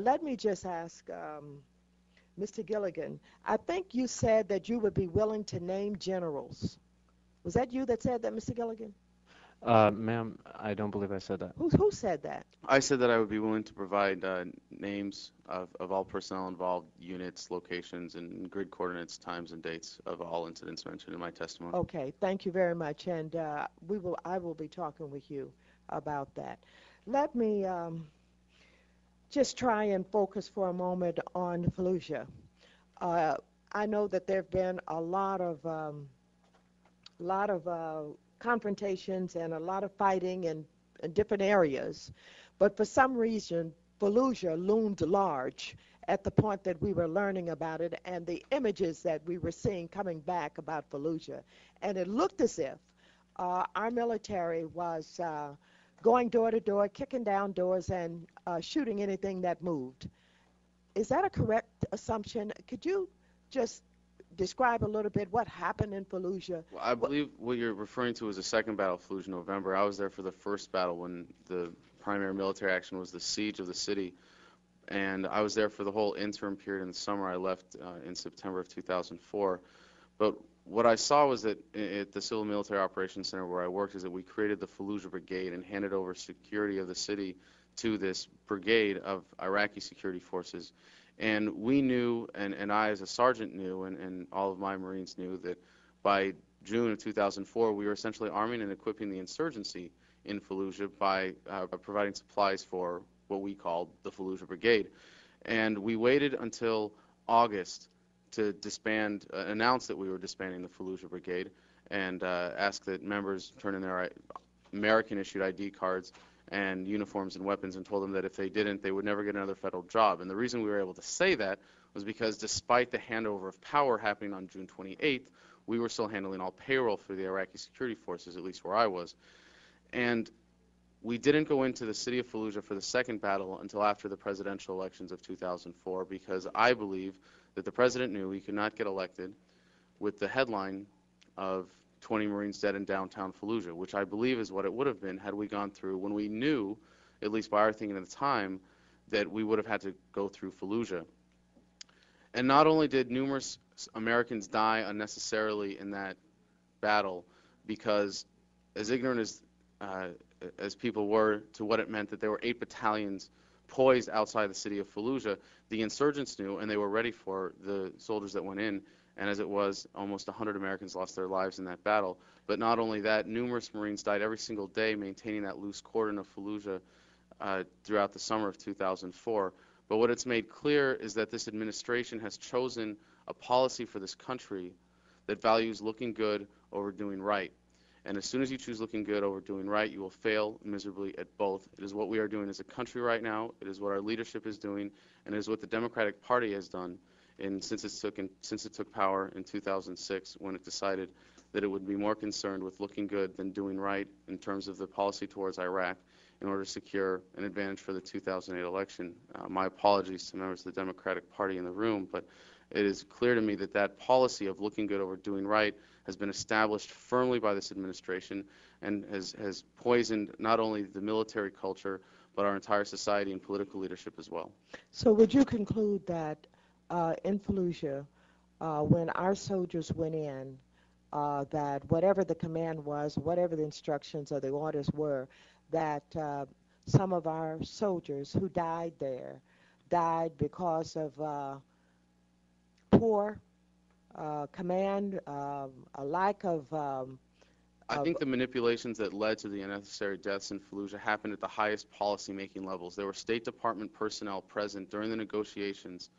Let me just ask Mr. Gilligan. I think you said that you would be willing to name generals. Was that you that said that, Mr. Gilligan? Ma'am, I don't believe I said that. Who said that? I said that I would be willing to provide names of all personnel involved, units, locations, and grid coordinates, times, and dates of all incidents mentioned in my testimony. Okay, thank you very much, and I will be talking with you about that. Let me just try and focus for a moment on Fallujah. Uh, I know that there have been a lot of confrontations and a lot of fighting in different areas, but for some reason, Fallujah loomed large at the point that we were learning about it and the images that we were seeing coming back about Fallujah. And it looked as if our military was going door to door, kicking down doors, and shooting anything that moved. Is that a correct assumption? Could you just describe a little bit what happened in Fallujah? Well, I What, believe what you're referring to is the second battle of Fallujah, November. I was there for the first battle when the primary military action was the siege of the city, and I was there for the whole interim period in the summer. I left in September of 2004. But what I saw was that at the Civil Military Operations Center where I worked is that we created the Fallujah Brigade and handed over security of the city to this brigade of Iraqi security forces. And we knew, and I as a sergeant knew, and all of my Marines knew, that by June of 2004, we were essentially arming and equipping the insurgency in Fallujah by providing supplies for what we called the Fallujah Brigade. And we waited until August to disband, announce that we were disbanding the Fallujah Brigade, and ask that members turn in their American-issued ID cards and uniforms and weapons, and told them that if they didn't, they would never get another federal job. And the reason we were able to say that was because despite the handover of power happening on June 28th, we were still handling all payroll for the Iraqi security forces, at least where I was. And we didn't go into the city of Fallujah for the second battle until after the presidential elections of 2004, because I believe that the president knew he could not get elected with the headline of 20 Marines dead in downtown Fallujah, which I believe is what it would have been had we gone through when we knew, at least by our thinking at the time, that we would have had to go through Fallujah. And not only did numerous Americans die unnecessarily in that battle, because as ignorant as people were to what it meant that there were 8 battalions poised outside the city of Fallujah, the insurgents knew, and they were ready for the soldiers that went in. And as it was, almost 100 Americans lost their lives in that battle. But not only that, numerous Marines died every single day maintaining that loose cordon of Fallujah throughout the summer of 2004. But what it's made clear is that this administration has chosen a policy for this country that values looking good over doing right. And as soon as you choose looking good over doing right, you will fail miserably at both. It is what we are doing as a country right now. It is what our leadership is doing, and it is what the Democratic Party has done since it took power in 2006, when it decided that it would be more concerned with looking good than doing right in terms of the policy towards Iraq in order to secure an advantage for the 2008 election. My apologies to members of the Democratic Party in the room, but it is clear to me that that policy of looking good over doing right has been established firmly by this administration and has poisoned not only the military culture, but our entire society and political leadership as well. so would you conclude that in Fallujah, when our soldiers went in, that whatever the command was, whatever the instructions or the orders were, that some of our soldiers who died there died because of poor command, a lack I of think the manipulations that led to the unnecessary deaths in Fallujah happened at the highest policy-making levels. There were State Department personnel present during the negotiations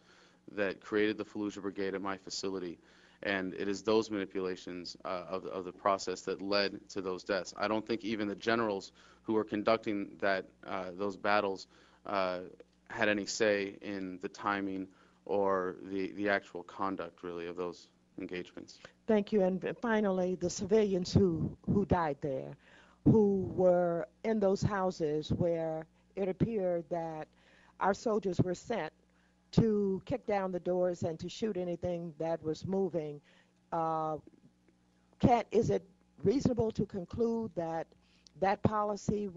that created the Fallujah Brigade at my facility, and it is those manipulations of the process that led to those deaths. I don't think even the generals who were conducting those battles had any say in the timing or the actual conduct, really, of those engagements. thank you. And finally, the civilians who died there, who were in those houses where it appeared that our soldiers were sent to kick down the doors and to shoot anything that was moving. Uh, is it reasonable to conclude that that policy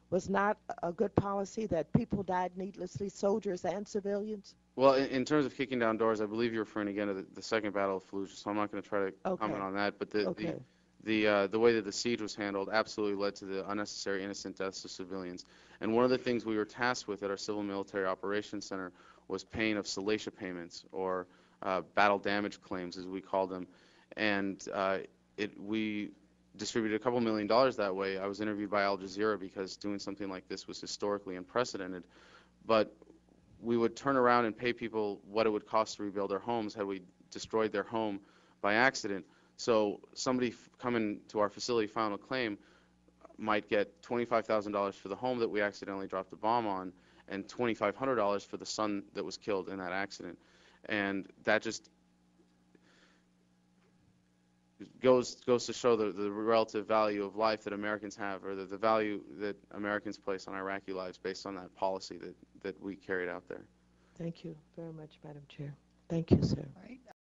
was not a good policy, that people died needlessly, soldiers and civilians? Well, in terms of kicking down doors, I believe you're referring again to the Second Battle of Fallujah, so I'm not going to try to comment Okay. on that. But Okay. the way that the siege was handled absolutely led to the unnecessary innocent deaths of civilians. And one of the things we were tasked with at our Civil Military Operations Center was paying of salacia payments, or battle damage claims, as we called them. And we distributed a couple $1 million that way. I was interviewed by Al Jazeera because doing something like this was historically unprecedented. But we would turn around and pay people what it would cost to rebuild their homes had we destroyed their home by accident. So somebody coming to our facility filing a claim might get $25,000 for the home that we accidentally dropped a bomb on, and $2,500 for the son that was killed in that accident. And that just goes to show the relative value of life that Americans have, or the value that Americans place on Iraqi lives based on that policy that we carried out there. Thank you very much, Madam Chair. Thank you, sir. All right.